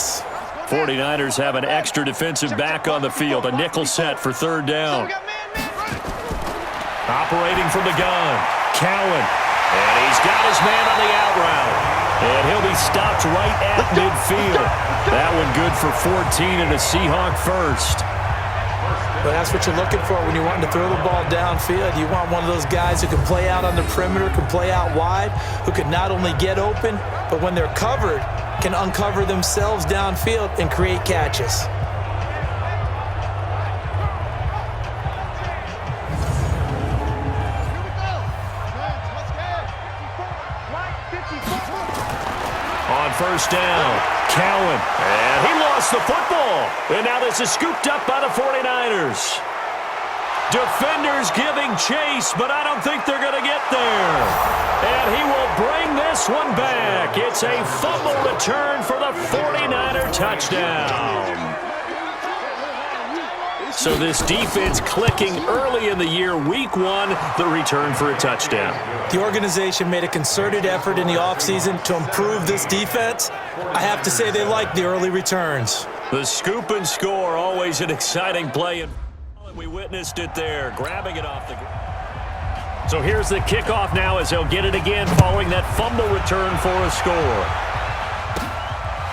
pass. 49ers have an extra defensive back on the field. A nickel set for third down. Operating from the gun, Cowan. And he's got his man on the out route. And he'll be stopped right at midfield. That one good for 14 and a Seahawk first. But that's what you're looking for when you're wanting to throw the ball downfield. You want one of those guys who can play out on the perimeter, can play out wide, who can not only get open, but when they're covered, can uncover themselves downfield and create catches. On first down, Cowan. And he lost the football. And now this is scooped up by the 49ers. Defenders giving chase, but I don't think they're going to get there. And he will bring this one back. It's a fumble return for the 49er touchdown. So this defense clicking early in the year, week 1, the return for a touchdown. The organization made a concerted effort in the offseason to improve this defense. I have to say they like the early returns. The scoop and score, always an exciting play. And we witnessed it there, grabbing it off the ground. So here's the kickoff now as they'll get it again following that fumble return for a score.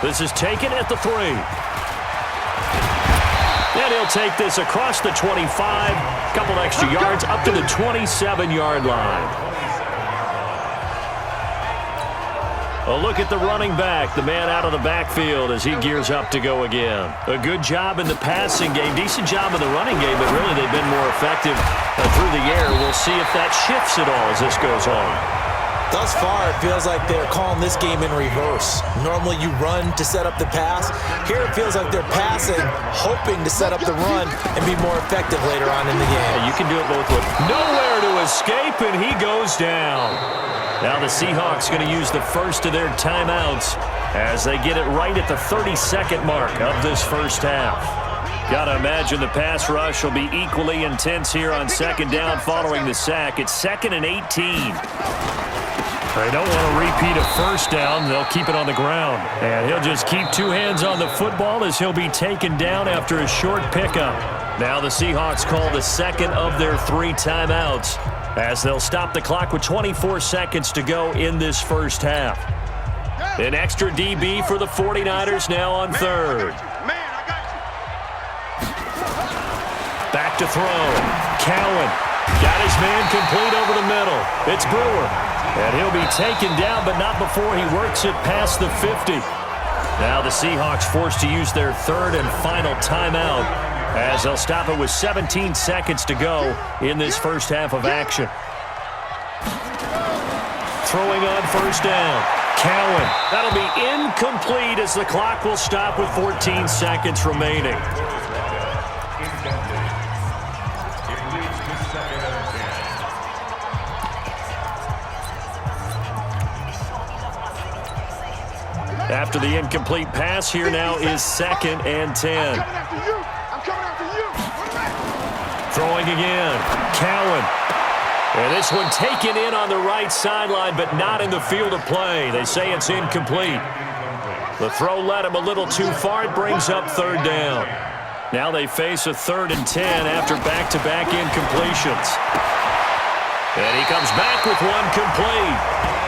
This is taken at the 3. And he'll take this across the 25, couple extra yards up to the 27-yard line. A look at the running back, the man out of the backfield as he gears up to go again. A good job in the passing game, decent job in the running game, but really they've been more effective through the air. We'll see if that shifts at all as this goes on. Thus far, it feels like they're calling this game in reverse. Normally you run to set up the pass. Here it feels like they're passing, hoping to set up the run and be more effective later on in the game. Yeah, you can do it both ways. Nowhere to escape, and he goes down. Now the Seahawks going to use the first of their timeouts as they get it right at the 32nd mark of this first half. Got to imagine the pass rush will be equally intense here on second down following the sack. It's 2nd and 18. They don't want to repeat a first down. They'll keep it on the ground. And he'll just keep 2 hands on the football as he'll be taken down after a short pickup. Now the Seahawks call the second of their 3 timeouts as they'll stop the clock with 24 seconds to go in this first half. An extra DB for the 49ers now on third. Back to throw. Cowan got his man complete over the middle. It's Brewer. And he'll be taken down, but not before he works it past the 50. Now the Seahawks forced to use their 3rd and final timeout as they'll stop it with 17 seconds to go in this first half of action. Throwing on first down. Cowan. That'll be incomplete as the clock will stop with 14 seconds remaining. After the incomplete pass, here now is 2nd and 10. Throwing again. Cowan. And this one taken in on the right sideline, but not in the field of play. They say it's incomplete. The throw led him a little too far. It brings up 3rd down. Now they face a 3rd and 10 after back-to-back incompletions. And he comes back with one complete.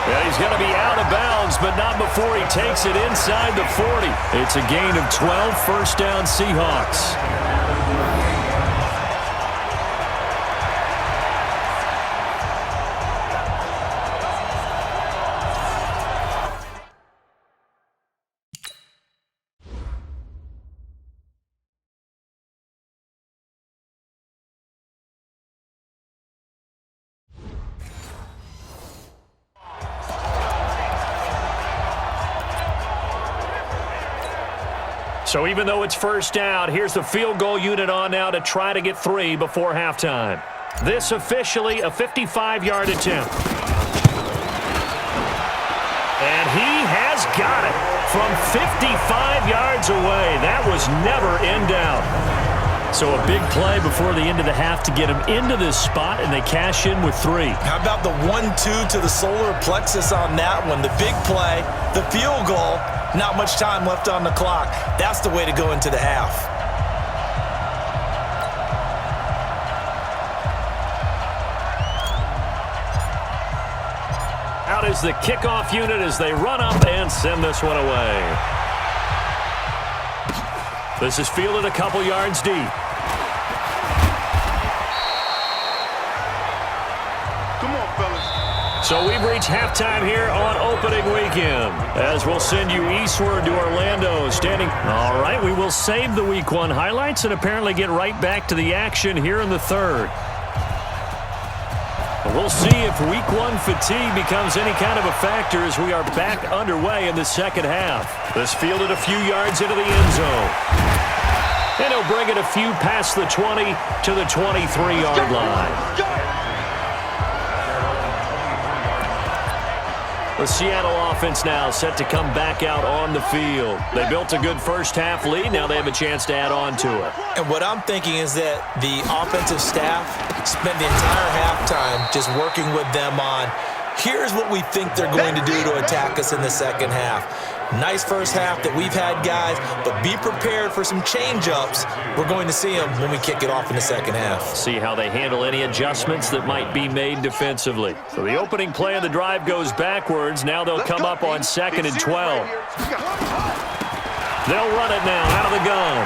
And he's going to be out of bounds, but not before he takes it inside the 40. It's a gain of 12, first down Seahawks. So even though it's first down, here's the field goal unit on now to try to get 3 before halftime. This officially a 55-yard attempt. And he has got it from 55 yards away. That was never in doubt. So a big play before the end of the half to get him into this spot, and they cash in with 3. How about the 1-2 to the solar plexus on that one? The big play, the field goal, Not much time left on the clock. That's the way to go into the half. Out is the kickoff unit as they run up and send this one away. This is fielded a couple yards deep. So we've reached halftime here on opening weekend, as we'll send you eastward to Orlando. All right, we will save the Week 1 highlights and apparently get right back to the action here in the third. We'll see if Week 1 fatigue becomes any kind of a factor as we are back underway in the second half. This fielded a few yards into the end zone. And he'll bring it a few past the 20 to the 23-yard line. The Seattle offense now set to come back out on the field. They built a good first-half lead. Now they have a chance to add on to it. And what I'm thinking is that the offensive staff spent the entire halftime just working with them on, here's what we think they're going to do to attack us in the second half. Nice first half that we've had, guys, but be prepared for some change-ups. We're going to see them when we kick it off in the second half. See how they handle any adjustments that might be made defensively. So the opening play of the drive goes backwards. Now they'll come up on 2nd and 12. They'll run it now out of the gun.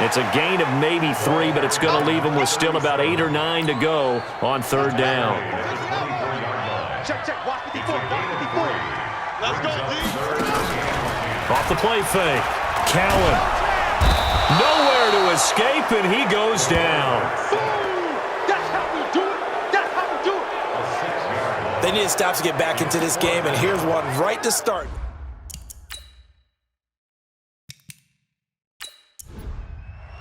It's a gain of maybe 3, but it's going to leave them with still about 8 or 9 to go on third down. Check. Watch 54. Let's go, D. Off the play fake. Cowan. Nowhere to escape, and he goes down. That's how we do it. They need to stop to get back into this game, and here's one right to start.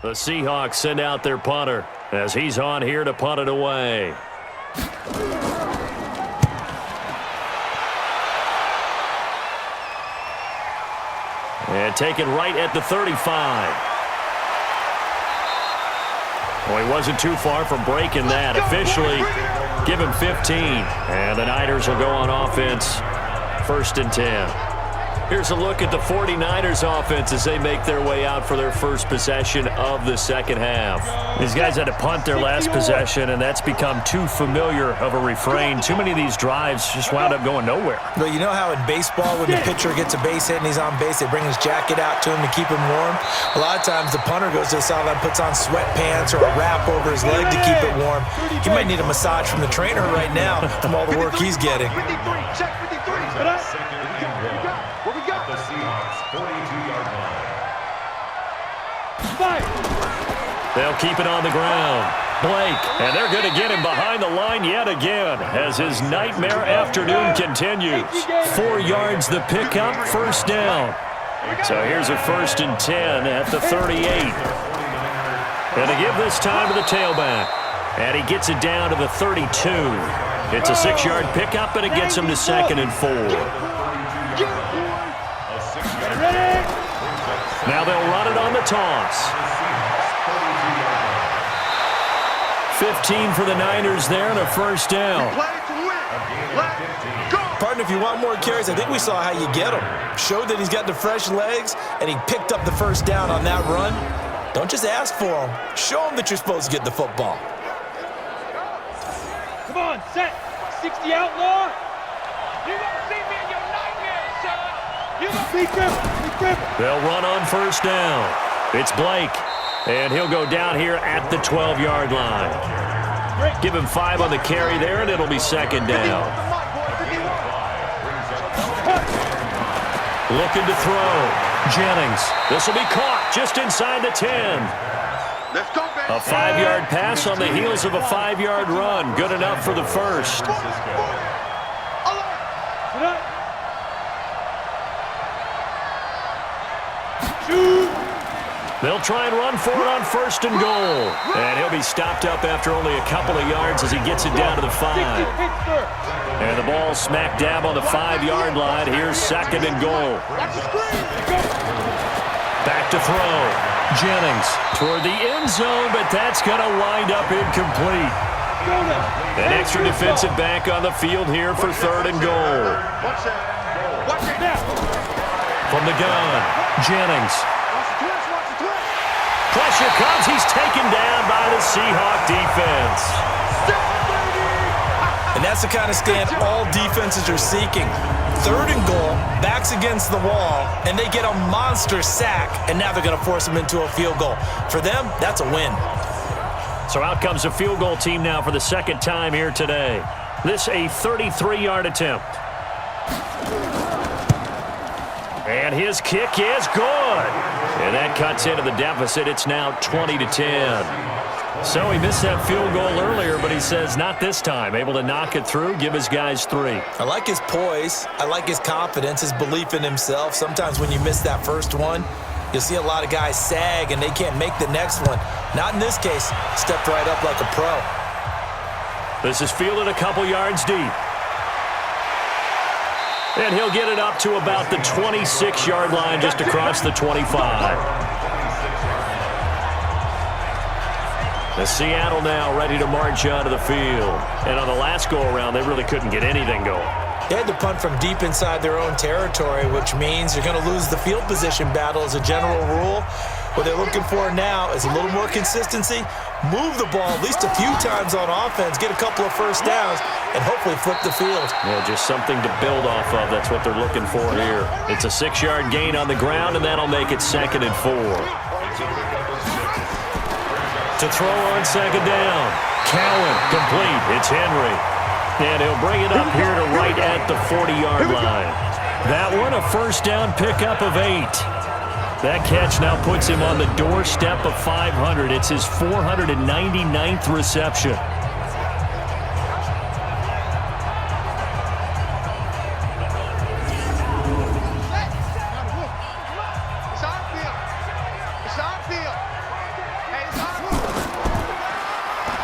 The Seahawks send out their punter as he's on here to punt it away. And taken right at the 35. Well, he wasn't too far from breaking that. Officially, give him 15. And the Niners will go on offense, 1st and 10. Here's a look at the 49ers offense as they make their way out for their first possession of the second half. These guys had to punt their last possession, and that's become too familiar of a refrain. Too many of these drives just wound up going nowhere. Well, you know how in baseball when the pitcher gets a base hit and he's on base, they bring his jacket out to him to keep him warm? A lot of times the punter goes to the sideline, puts on sweatpants or a wrap over his leg to keep it warm. He might need a massage from the trainer right now from all the work he's getting. 53. Check 53. What we got? The Seahawks 42-yard line. They'll keep it on the ground. Blake, and they're going to get him behind the line yet again as his nightmare afternoon continues. 4 yards the pickup, first down. So here's a 1st and 10 at the 38. And to give this time to the tailback. And he gets it down to the 32. It's a 6-yard pickup, and it gets him to 2nd and 4. Now they'll run it on the toss. 15 for the Niners there and a first down. Partner, if you want more carries, I think we saw how you get him. Showed that he's got the fresh legs, and he picked up the first down on that run. Don't just ask for him. Show him that you're supposed to get the football. Come on, set. 60 outlaw. You gonna see me in your nightmares, son. You gonna be grip. They'll run on first down. It's Blake, and he'll go down here at the 12-yard line. Give him 5 on the carry there, and it'll be 2nd down. Looking to throw. Jennings. This will be caught just inside the 10. Let's go, baby. A 5-yard pass on the heels of a 5-yard run. Good enough for the first. They'll try and run for it on 1st and goal. And he'll be stopped up after only a couple of yards as he gets it down to the 5. And the ball smack dab on the 5-yard line. Here's 2nd and goal. Back to throw. Jennings toward the end zone, but that's going to wind up incomplete. An extra defensive back on the field here for 3rd and goal. Watch it now. From the gun, Jennings. Pressure comes. He's taken down by the Seahawk defense. And that's the kind of stand all defenses are seeking. 3rd and goal, backs against the wall, and they get a monster sack, and now they're going to force them into a field goal. For them, that's a win. So out comes a field goal team now for the 2nd time here today. This a 33-yard attempt. And his kick is good. And that cuts into the deficit. It's now 20-10. So he missed that field goal earlier, but he says not this time. Able to knock it through, give his guys 3. I like his poise. I like his confidence, his belief in himself. Sometimes when you miss that first one, you'll see a lot of guys sag and they can't make the next one. Not in this case. Stepped right up like a pro. This is fielded a couple yards deep. And he'll get it up to about the 26-yard line just across the 25. The Seattle now ready to march onto the field. And on the last go-around, they really couldn't get anything going. They had to punt from deep inside their own territory, which means you're going to lose the field position battle as a general rule. What they're looking for now is a little more consistency, move the ball at least a few times on offense, get a couple of first downs, and hopefully flip the field. Yeah, just something to build off of. That's what they're looking for here. It's a 6-yard gain on the ground, and that'll make it 2nd and 4. To throw on 2nd down. Cowan complete. It's Henry. And he'll bring it up here to right at the 40-yard line. That one, a first down pickup of 8. That catch now puts him on the doorstep of 500. It's his 499th reception.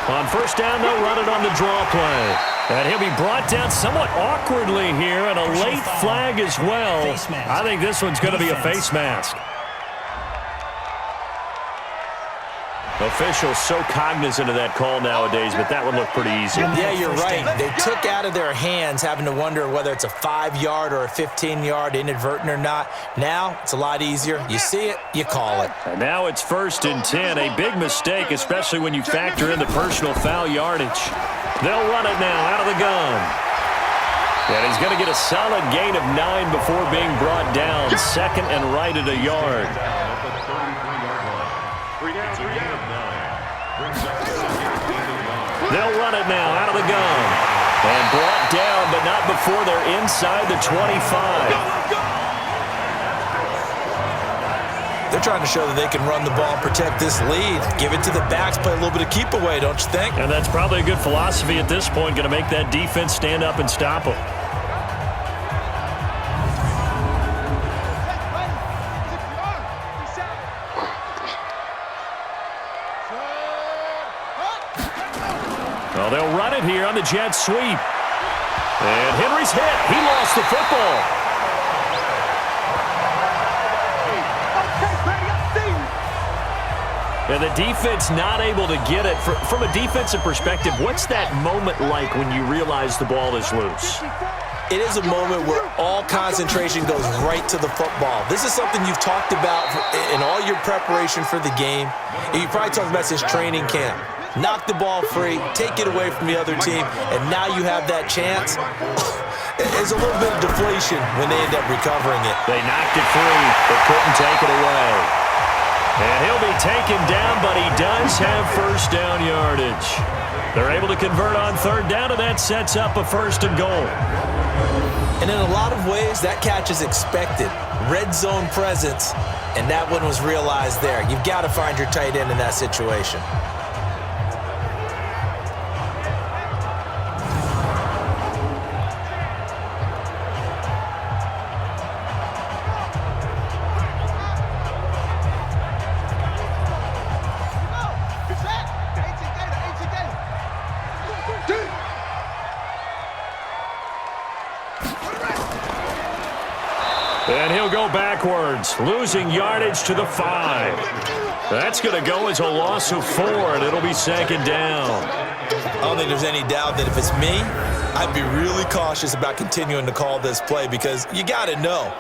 On first down, they'll run it on the draw play. And he'll be brought down somewhat awkwardly here, and a late flag as well. I think this one's going to be a face mask. Officials so cognizant of that call nowadays, but that one looked pretty easy. Yeah, you're right. They took out of their hands having to wonder whether it's a 5-yard or a 15-yard, inadvertent or not. Now, it's a lot easier. You see it, you call it. And now it's 1st and 10. A big mistake, especially when you factor in the personal foul yardage. They'll run it now out of the gun. And he's going to get a solid gain of 9 before being brought down. 2nd and right at a yard. They'll run it now out of the gun. And brought down, but not before they're inside the 25. They're trying to show that they can run the ball and protect this lead. Give it to the backs, play a little bit of keep away, don't you think? And that's probably a good philosophy at this point, going to make that defense stand up and stop them. Well, they'll run it here on the jet sweep. And Henry's hit. He lost the football. And the defense not able to get it. From a defensive perspective, what's that moment like when you realize the ball is loose? It is a moment where all concentration goes right to the football. This is something you've talked about in all your preparation for the game. And you probably talked about since training camp. Knock the ball free, take it away from the other team, and now you have that chance. There's a little bit of deflation when they end up recovering it. They knocked it free, but couldn't take it away. And he'll be taken down, but he does have first down yardage. They're able to convert on 3rd down, and that sets up a 1st and goal. And in a lot of ways, that catch is expected. Red zone presence, and that one was realized there. You've got to find your tight end in that situation. And he'll go backwards, losing yardage to the 5. That's going to go as a loss of 4, and it'll be 2nd down. I don't think there's any doubt that if it's me, I'd be really cautious about continuing to call this play because you got to know.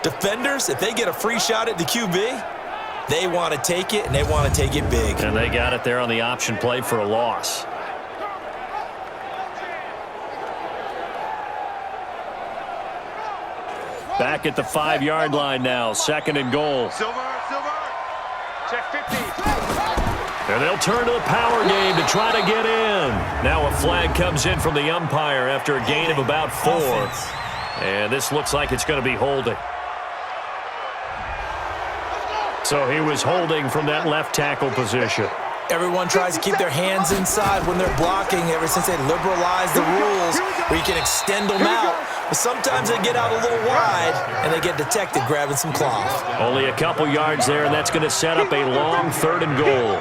Defenders, if they get a free shot at the QB, they want to take it, and they want to take it big. And they got it there on the option play for a loss. Back at the 5-yard line now, 2nd and goal. Silver. Check 50. And they'll turn to the power game to try to get in. Now a flag comes in from the umpire after a gain of about 4. And this looks like it's going to be holding. So he was holding from that left tackle position. Everyone tries to keep their hands inside when they're blocking ever since they liberalized the rules where you can extend them out. But sometimes they get out a little wide and they get detected grabbing some cloth. Only a couple yards there, and that's going to set up a long 3rd and goal.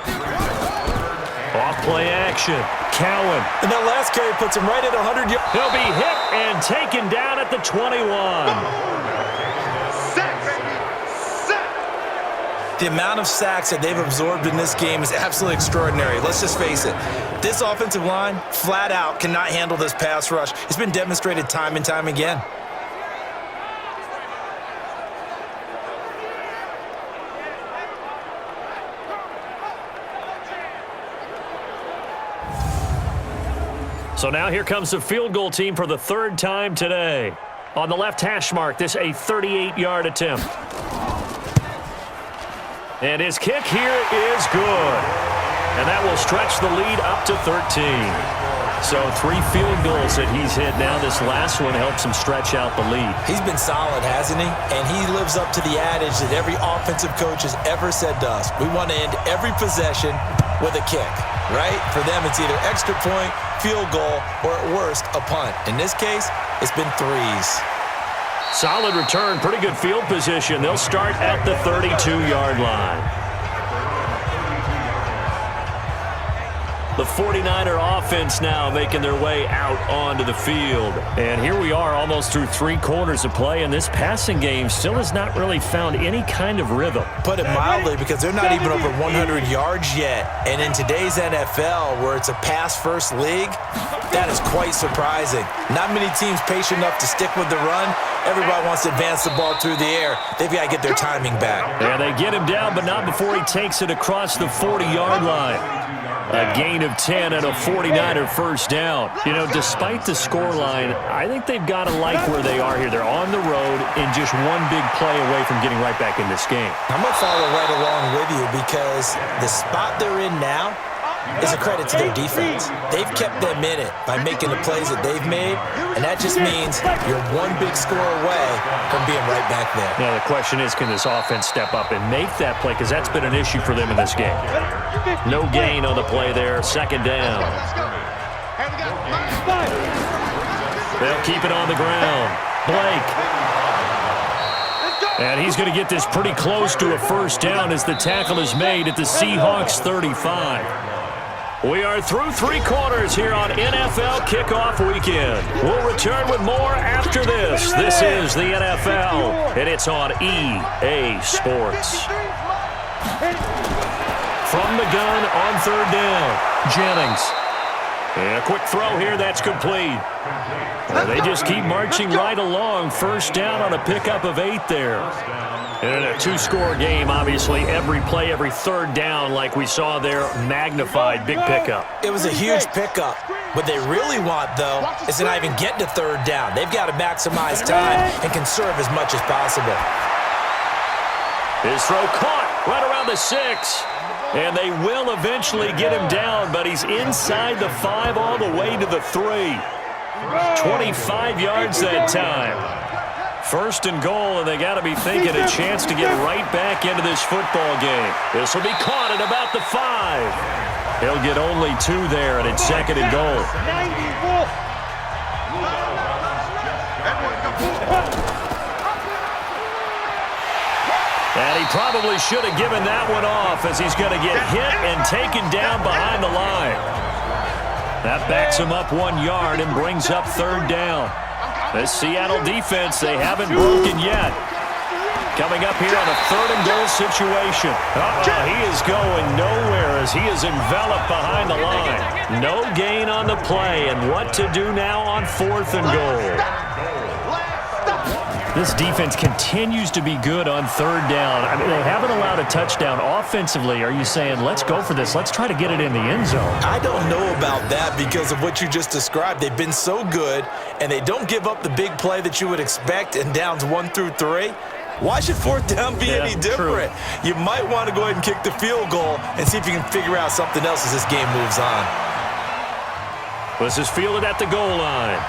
Off play action. Cowan. And that last carry puts him right at 100 yards. He'll be hit and taken down at the 21. The amount of sacks that they've absorbed in this game is absolutely extraordinary. Let's just face it. This offensive line, flat out, cannot handle this pass rush. It's been demonstrated time and time again. So now here comes the field goal team for the 3rd time today. On the left hash mark, this a 38-yard attempt. And his kick here is good. And that will stretch the lead up to 13. So 3 field goals that he's hit now. This last one helps him stretch out the lead. He's been solid, hasn't he? And he lives up to the adage that every offensive coach has ever said to us. We want to end every possession with a kick, right? For them, it's either extra point, field goal, or at worst, a punt. In this case, it's been 3s. Solid return, pretty good field position. They'll start at the 32-yard line. The 49er offense now making their way out onto the field. And here we are almost through 3 quarters of play, and this passing game still has not really found any kind of rhythm. Put it mildly, because they're not even over 100 yards yet. And in today's NFL, where it's a pass-first league, that is quite surprising. Not many teams patient enough to stick with the run. Everybody wants to advance the ball through the air. They've got to get their timing back. Yeah, they get him down, but not before he takes it across the 40-yard line. A gain of 10 and a 49er first down. You know, despite the scoreline, I think they've got to like where they are here. They're on the road and just one big play away from getting right back in this game. I'm going to follow right along with you because the spot they're in now is a credit to their defense. They've kept them in it by making the plays that they've made, and that just means you're one big score away from being right back there. Now, the question is, can this offense step up and make that play? Because that's been an issue for them in this game. No gain on the play there, 2nd down. They'll keep it on the ground. Blake. And he's going to get this pretty close to a first down as the tackle is made at the Seahawks 35. We are through 3 quarters here on NFL Kickoff Weekend. We'll return with more after this. This is the NFL, and it's on EA Sports. From the gun on 3rd down, Jennings. And a quick throw here, that's complete. They just keep marching right along. First down on a pickup of 8 there. And in a 2-score game, obviously, every play, every 3rd down, like we saw there, magnified, big pickup. It was a huge pickup. What they really want, though, is to not even get to 3rd down. They've got to maximize time and conserve as much as possible. His throw caught right around the 6. And they will eventually get him down, but he's inside the 5 all the way to the 3. 25 yards that time. 1st and goal, and they got to be thinking a chance to get right back into this football game. This will be caught at about the 5. He'll get only 2 there, and it's 2nd and goal. And he probably should have given that one off as he's going to get hit and taken down behind the line. That backs him up 1 yard and brings up 3rd down. This Seattle defense, they haven't broken yet. Coming up here on a 3rd and goal situation. He is going nowhere as he is enveloped behind the line. No gain on the play, and what to do now on 4th and goal. This defense continues to be good on third down. I mean, they haven't allowed a touchdown. Offensively, are you saying, let's go for this, let's try to get it in the end zone? I don't know about that because of what you just described. They've been so good, and they don't give up the big play that you would expect in downs 1 through 3. Why should fourth down be any different? True. You might want to go ahead and kick the field goal and see if you can figure out something else as this game moves on. This is fielded at the goal line.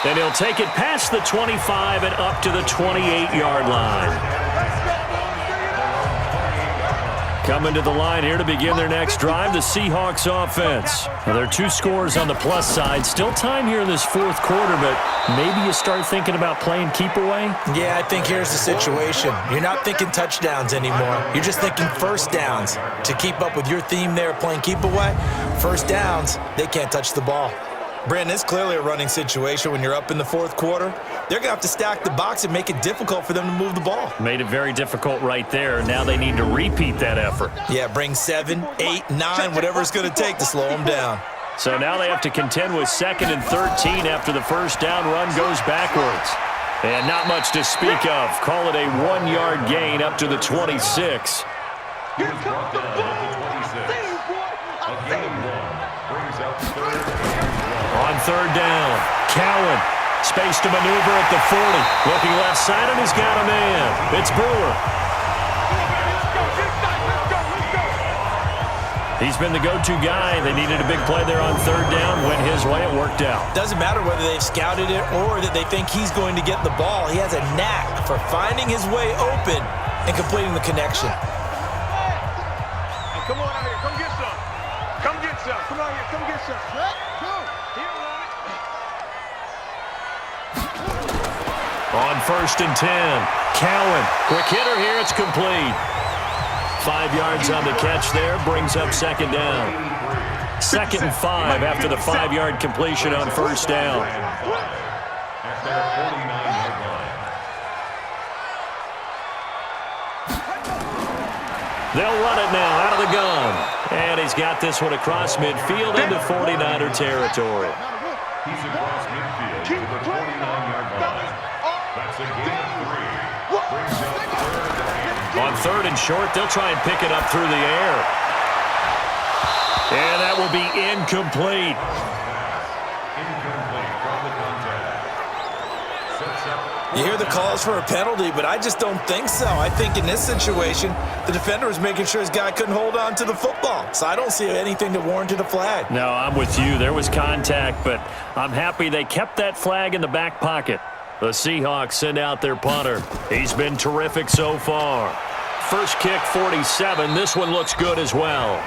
And he'll take it past the 25 and up to the 28-yard line. Coming to the line here to begin their next drive, the Seahawks offense. Now, there are 2 scores on the plus side. Still time here in this fourth quarter, but maybe you start thinking about playing keep away? Yeah, I think here's the situation. You're not thinking touchdowns anymore. You're just thinking first downs. To keep up with your theme there, playing keep away, first downs, they can't touch the ball. Brandon, it's clearly a running situation when you're up in the fourth quarter. They're going to have to stack the box and make it difficult for them to move the ball. Made it very difficult right there. Now they need to repeat that effort. Yeah, bring 7, 8, 9, whatever it's going to take to slow them down. So now they have to contend with 2nd and 13 after the first down run goes backwards. And not much to speak of. Call it a 1-yard gain up to the 26. Here comes the ball. I see you, boy. Brings up third. On third down, Cowan, space to maneuver at the 40. Looking left side, and he's got a man. It's Brewer. He's been the go-to guy. They needed a big play there on third down. Went his way. It worked out. Doesn't matter whether they've scouted it or that they think he's going to get the ball. He has a knack for finding his way open and completing the connection. Hey, come on out here. Come get some. Come get some. Come on here. Come get some. On 1st and 10, Cowan, quick hitter here, it's complete. 5 yards on the catch there, brings up 2nd down. 2nd and 5 after the 5-yard completion on first down. They'll run it now out of the gun. And he's got this one across midfield into 49er territory. He's across midfield to the 49-yard line. That's a gain of 3. Brings up third. On 3rd and short, they'll try and pick it up through the air. And that will be incomplete. Incomplete from the contact. Sets up. You hear the calls for a penalty, but I just don't think so. I think in this situation, the defender was making sure his guy couldn't hold on to the football. So I don't see anything that warranted a flag. No, I'm with you. There was contact, but I'm happy they kept that flag in the back pocket. The Seahawks send out their punter. He's been terrific so far. First kick, 47. This one looks good as well.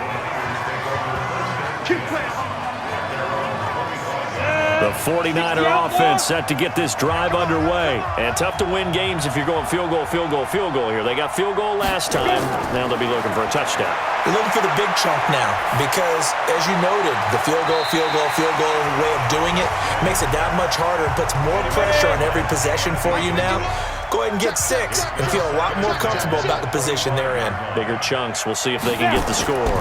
The 49er offense set to get this drive underway. And tough to win games if you're going field goal, field goal, field goal here. They got field goal last time. Now they'll be looking for a touchdown. You're looking for the big chunk now because, as you noted, the field goal way of doing it makes it that much harder and puts more pressure on every possession for you now. Go ahead and get 6 and feel a lot more comfortable about the position they're in. Bigger chunks. We'll see if they can get the score.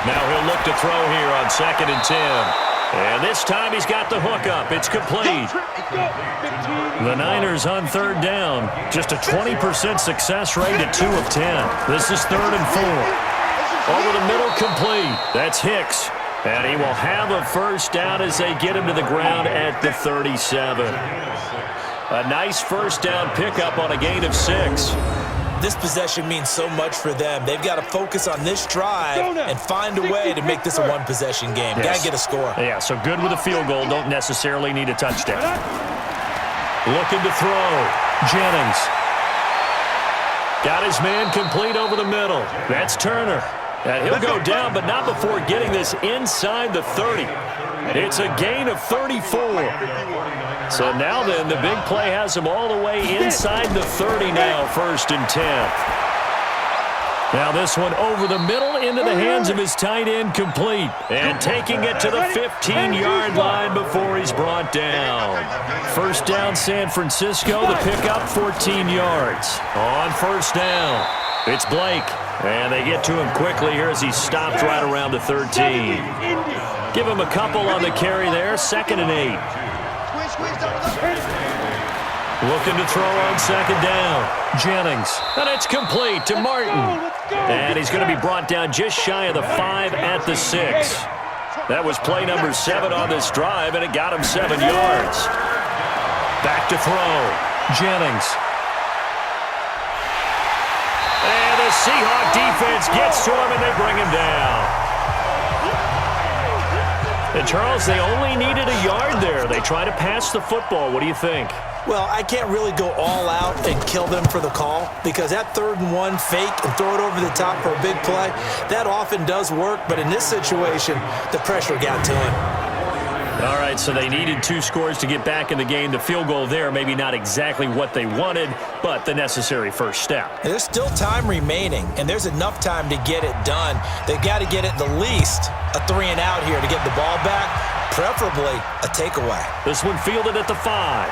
Now he'll look to throw here on 2nd and 10. And this time he's got the hook up. It's complete. The Niners on third down. Just a 20% success rate at 2 of 10. This is 3rd and 4. Over the middle, complete. That's Hicks. And he will have a first down as they get him to the ground at the 37. A nice first down pickup on a gain of 6. This possession means so much for them. They've got to focus on this drive and find a way to make this a one-possession game. Yes. Got to get a score. Yeah, so good with a field goal. Don't necessarily need a touchdown. Looking to throw. Jennings. Got his man complete over the middle. That's Turner. And he'll go down, but not before getting this inside the 30. It's a gain of 34. So now then, the big play has him all the way inside the 30 now, 1st and 10. Now this one over the middle into the hands of his tight end, complete. And taking it to the 15-yard line before he's brought down. First down, San Francisco. The pickup, 14 yards. On first down, it's Blake. And they get to him quickly here as he stopped right around the 13. Give him a couple on the carry there, 2nd and 8. Looking to throw on second down. Jennings. And it's complete to Martin. And he's going to be brought down just shy of the 5 at the 6. That was play number 7 on this drive, and it got him 7 yards. Back to throw. Jennings. And the Seahawk defense gets to him, and they bring him down. And, Charles, they only needed a yard there. They try to pass the football. What do you think? Well, I can't really go all out and kill them for the call because that 3rd and 1 fake and throw it over the top for a big play, that often does work. But in this situation, the pressure got to him. All right, so they needed 2 scores to get back in the game. The field goal there, maybe not exactly what they wanted, but the necessary first step. There's still time remaining, and there's enough time to get it done. They've got to get at the least a 3-and-out here to get the ball back, preferably a takeaway. This one fielded at the 5.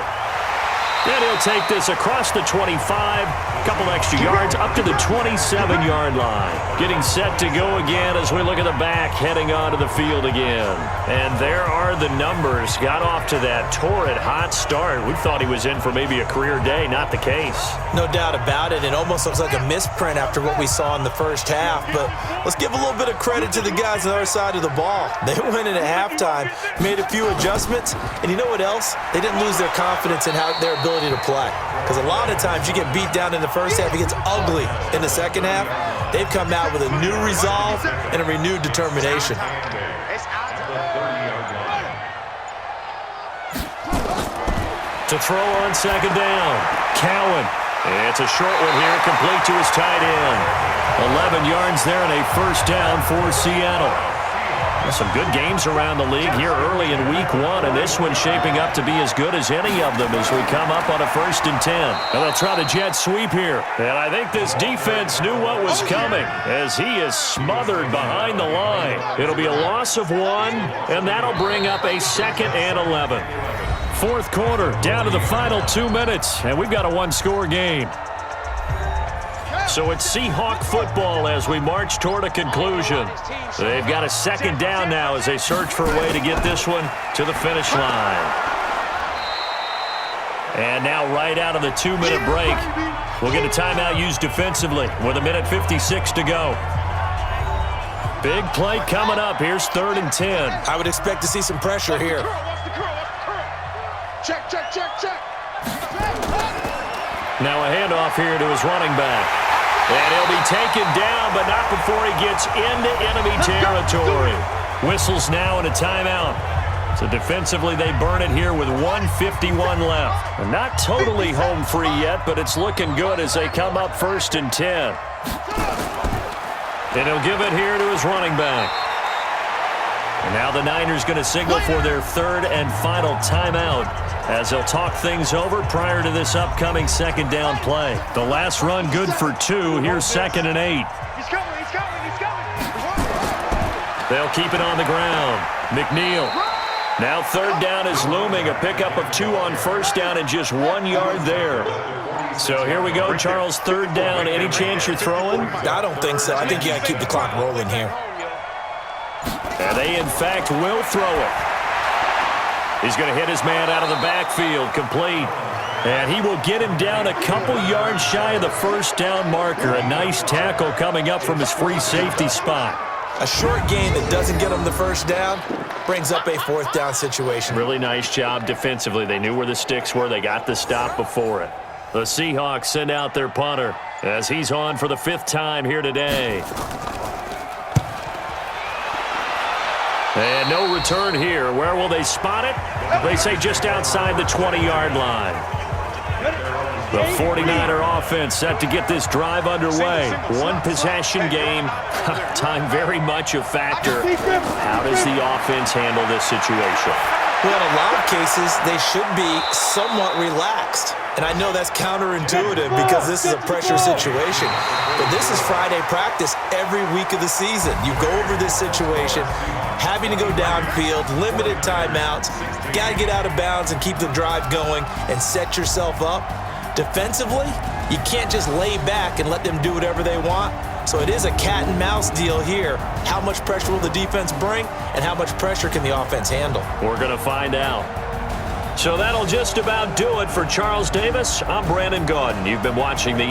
And he'll take this across the 25, a couple extra yards up to the 27-yard line. Getting set to go again as we look at the back, heading onto the field again. And there are the numbers. Got off to that torrid hot start. We thought he was in for maybe a career day. Not the case. No doubt about it. It almost looks like a misprint after what we saw in the first half. But let's give a little bit of credit to the guys on the other side of the ball. They went in at halftime, made a few adjustments, and you know what else? They didn't lose their confidence in how their ability to play. Because a lot of times you get beat down in the first half, it gets ugly in the second half. They've come out with a new resolve and a renewed determination. To throw on second down, Cowan. It's a short one here, complete to his tight end. 11 yards there and a first down for Seattle. Some good games around the league here early in week 1, and this one's shaping up to be as good as any of them as we come up on a 1st and 10. And they'll try the jet sweep here. And I think this defense knew what was coming as he is smothered behind the line. It'll be a loss of 1, and that'll bring up a 2nd and 11. 4th quarter, down to the final 2 minutes, and we've got a 1-score game. So it's Seahawk football as we march toward a conclusion. They've got a 2nd down now as they search for a way to get this one to the finish line. And now right out of the 2-minute break, we'll get a timeout used defensively with 1:56 to go. Big play coming up. Here's 3rd and 10. I would expect to see some pressure here. Check, check, check, check. Now a handoff here to his running back. And he'll be taken down, but not before he gets into enemy territory. Whistles now and a timeout. So defensively, they burn it here with 1:51 left. And not totally home free yet, but it's looking good as they come up 1st and 10. And he'll give it here to his running back. And now the Niners going to signal for their 3rd and final timeout as they'll talk things over prior to this upcoming 2nd down play. The last run good for 2. Here's 2nd and 8. He's coming, he's coming, he's coming. They'll keep it on the ground. McNeil. Now 3rd down is looming. A pickup of 2 on 1st down and just 1 yard there. So here we go, Charles. 3rd down. Any chance you're throwing? I don't think so. I think you got to keep the clock rolling here. And they, in fact, will throw it. He's going to hit his man out of the backfield, complete. And he will get him down a couple yards shy of the 1st down marker. A nice tackle coming up from his free safety spot. A short gain that doesn't get him the 1st down brings up a 4th down situation. Really nice job defensively. They knew where the sticks were. They got the stop before it. The Seahawks send out their punter as he's on for the 5th time here today. And no return here. Where will they spot it? They say just outside the 20-yard line. The 49er offense set to get this drive underway. 1 possession game. Time very much a factor. How does the offense handle this situation? Well, in a lot of cases, they should be somewhat relaxed. And I know that's counterintuitive because this is a pressure situation. But this is Friday practice every week of the season. You go over this situation, having to go downfield, limited timeouts, got to get out of bounds and keep the drive going and set yourself up. Defensively, you can't just lay back and let them do whatever they want. So it is a cat and mouse deal here. How much pressure will the defense bring and how much pressure can the offense handle? We're going to find out. So that'll just about do it for Charles Davis. I'm Brandon Gaudin. You've been watching the